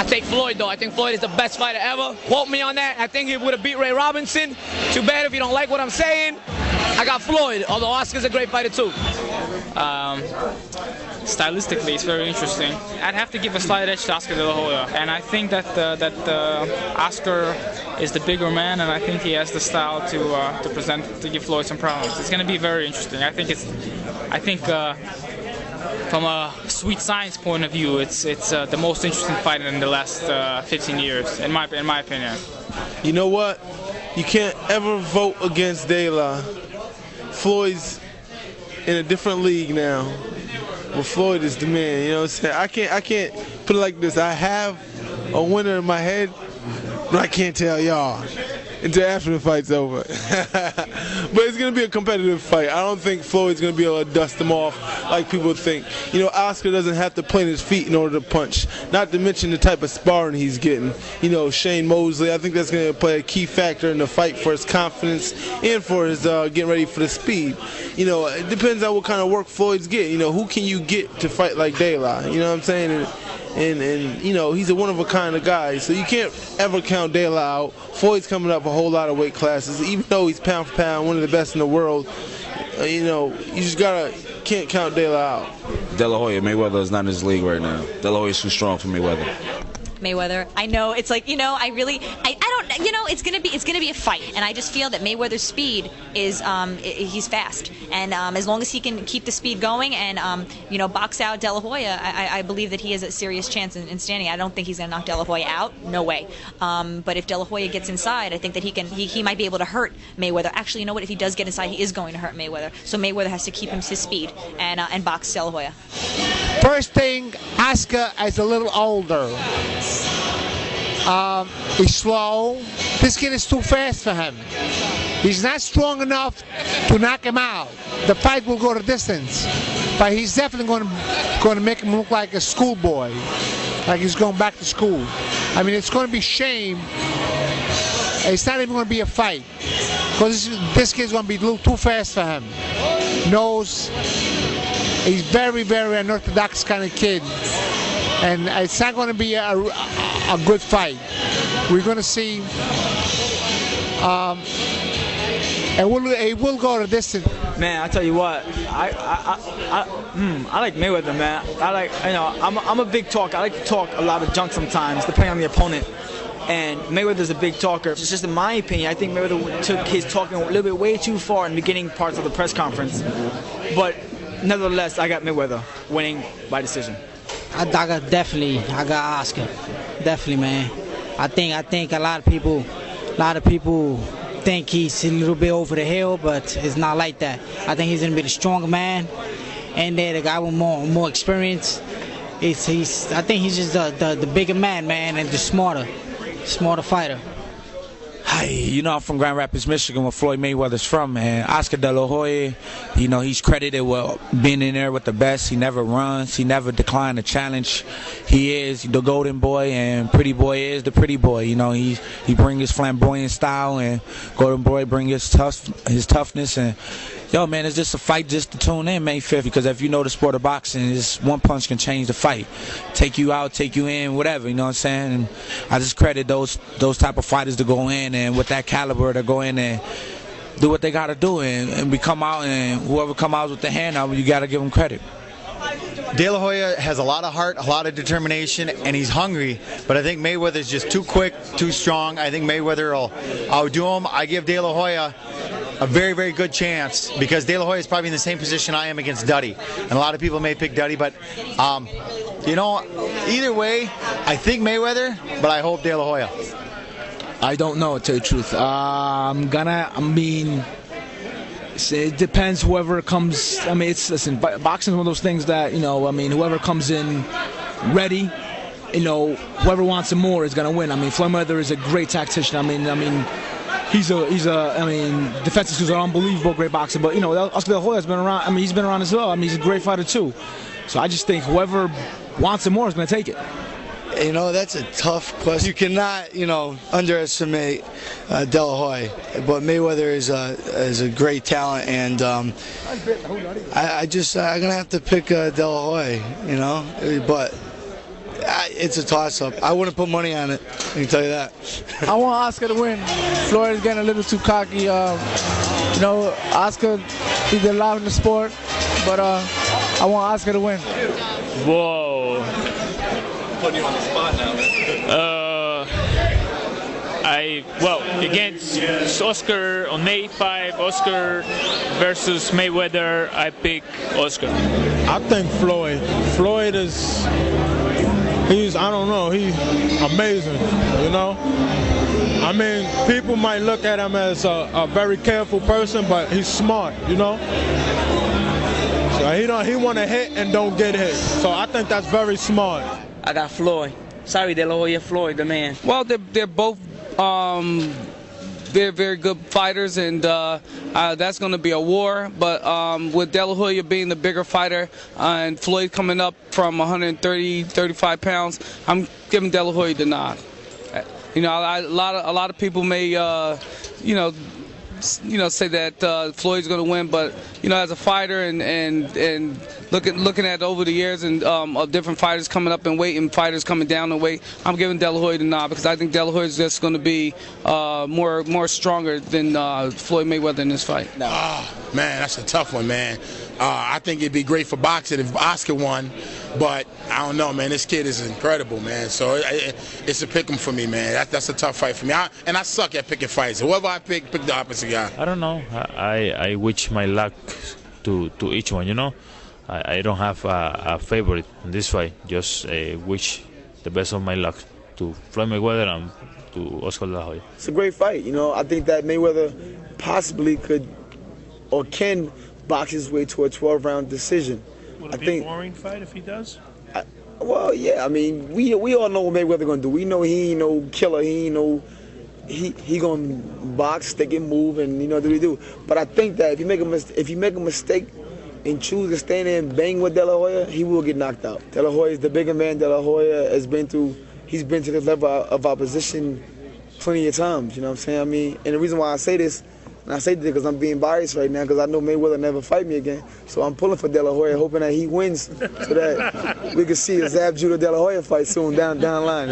take Floyd, though. I think Floyd is the best fighter ever. Quote me on that. I think he would have beat Ray Robinson. Too bad if you don't like what I'm saying. I got Floyd, although Oscar's a great fighter too. Stylistically, it's very interesting. I'd have to give a slight edge to Oscar De La Hoya, and I think that Oscar is the bigger man, and I think he has the style to give Floyd some problems. It's going to be very interesting. I think from a sweet science point of view, it's the most interesting fight in the last 15 years, in my opinion. You know what? You can't ever vote against De La. Floyd's in a different league now. Well, Floyd is the man, you know what I'm saying? I can't put it like this. I have a winner in my head, but I can't tell y'all until after the fight's over. But it's going to be a competitive fight. I don't think Floyd's going to be able to dust him off like people think. You know, Oscar doesn't have to plant his feet in order to punch, not to mention the type of sparring he's getting. You know, Shane Mosley, I think that's going to play a key factor in the fight for his confidence and for his getting ready for the speed. You know, it depends on what kind of work Floyd's getting. You know, who can you get to fight like De La? You know what I'm saying? And you know, he's a one-of-a-kind of guy, so you can't ever count De La out. Floyd's coming up a whole lot of weight classes, even though he's pound for pound one of the best in the world. You know, you just can't count De La out. De La Hoya, Mayweather is not in his league right now. De La Hoya is too strong for Mayweather. Mayweather. I know it's like, you know, I don't, you know, it's gonna be a fight, and I just feel that Mayweather's speed is he's fast, and as long as he can keep the speed going and you know, box out De La Hoya, I believe that he has a serious chance in standing. I don't think he's gonna knock De La Hoya out, no way. But if De La Hoya gets inside, I think that he might be able to hurt Mayweather. Actually, you know what? If he does get inside, he is going to hurt Mayweather. So Mayweather has to keep his speed and box De La Hoya. First thing, Oscar is a little older. He's slow. This kid is too fast for him. He's not strong enough to knock him out. The fight will go the distance, but he's definitely going to make him look like a schoolboy, like he's going back to school. I mean, it's going to be shame. It's not even going to be a fight, because this kid's going to be a little too fast for him. Knows he's very, very unorthodox kind of kid, and it's not going to be a good fight. We're going to see. It will go the distance. Man, I tell you what, I like Mayweather, man. I'm a big talker. I like to talk a lot of junk sometimes, depending on the opponent. And Mayweather's a big talker. It's just in my opinion, I think Mayweather took his talking a little bit way too far in the beginning parts of the press conference. But nevertheless, I got Mayweather winning by decision. I got Oscar. Definitely, man. I think a lot of people think he's a little bit over the hill, but it's not like that. I think he's gonna be the stronger man, and the guy with more experience. I think he's just the bigger man, and the smarter fighter. Hi, you know I'm from Grand Rapids, Michigan, where Floyd Mayweather's from, man. Oscar De La Hoya, you know, he's credited with being in there with the best. He never runs. He never declined a challenge. He is the golden boy, and Pretty Boy is the pretty boy. You know, he brings his flamboyant style, and Golden Boy brings his toughness. And yo, man, it's just a fight just to tune in May 5th, because if you know the sport of boxing, it's one punch can change the fight. Take you out, take you in, whatever, you know what I'm saying? And I just credit those type of fighters to go in, and with that caliber to go in and do what they got to do, and we come out, and whoever come out with the hand out, you got to give them credit. De La Hoya has a lot of heart, a lot of determination, and he's hungry, but I think Mayweather's just too quick, too strong. I think Mayweather will outdo him. I give De La Hoya a very, very good chance, because De La Hoya is probably in the same position I am against Duddy, and a lot of people may pick Duddy, but you know, either way, I think Mayweather, but I hope De La Hoya. I don't know, to tell you the truth. It depends whoever comes. I mean, listen, boxing is one of those things that, you know, I mean, whoever comes in ready, you know, whoever wants it more is gonna win. I mean, Floyd Mayweather is a great tactician. I mean, defensive skills are unbelievable, great boxer. But you know, Oscar De La Hoya has been around. I mean, he's been around as well. I mean, he's a great fighter too. So I just think whoever wants it more is gonna take it. You know, that's a tough question. You cannot, you know, underestimate De La Hoya, but Mayweather is a great talent, and I'm gonna have to pick De La Hoya, you know, but It's a toss-up. I wouldn't put money on it. I can tell you that. I want Oscar to win. Floyd is getting a little too cocky. You know, Oscar, he's alive in the sport, but I want Oscar to win. Whoa. Putting you on the spot now, man. Against Oscar on May 5, Oscar versus Mayweather, I pick Oscar. I think Floyd. Floyd is, I don't know, he's amazing, you know? I mean, people might look at him as a very careful person, but he's smart, you know? So he want to hit and don't get hit. So I think that's very smart. I got Floyd. Sorry, De La Hoya, Floyd, the man. Well, they're both very, very good fighters, and that's going to be a war. But with De La Hoya being the bigger fighter and Floyd coming up from 130, 35 pounds, I'm giving De La Hoya the nod. You know, a lot of people may, say that Floyd's going to win, but you know, as a fighter and looking at over the years and of different fighters coming up in weight and fighters coming down in weight, I'm giving De La Hoya the nod because I think De La Hoya is just going to be more stronger than Floyd Mayweather in this fight. No. Oh, man, that's a tough one, man. I think it'd be great for boxing if Oscar won, but I don't know, man. This kid is incredible, man. So it's a pick 'em for me, man. That's a tough fight for me. And I suck at picking fights. Whoever I pick the opposite guy. I don't know. I wish my luck to each one, you know. I don't have a favorite in this fight. Just wish the best of my luck to Floyd Mayweather and to Oscar De La Hoya. It's a great fight, you know. I think that Mayweather possibly could or can box his way to a 12-round decision. Would it be a boring fight if he does? Well, yeah. I mean, we all know what Mayweather gonna do. We know he ain't no killer. He ain't no. He gonna box, stick and move, and you know what he do. But I think that if you make a mistake and choose to stand there and bang with De La Hoya, he will get knocked out. De La Hoya is the bigger man. De La Hoya has been to this level of opposition plenty of times. You know what I'm saying? I mean, and the reason why I say this. And I say this because I'm being biased right now because I know Mayweather never fight me again. So I'm pulling for De La Hoya, hoping that he wins so that we can see a Zab Judah De La Hoya fight soon down the line.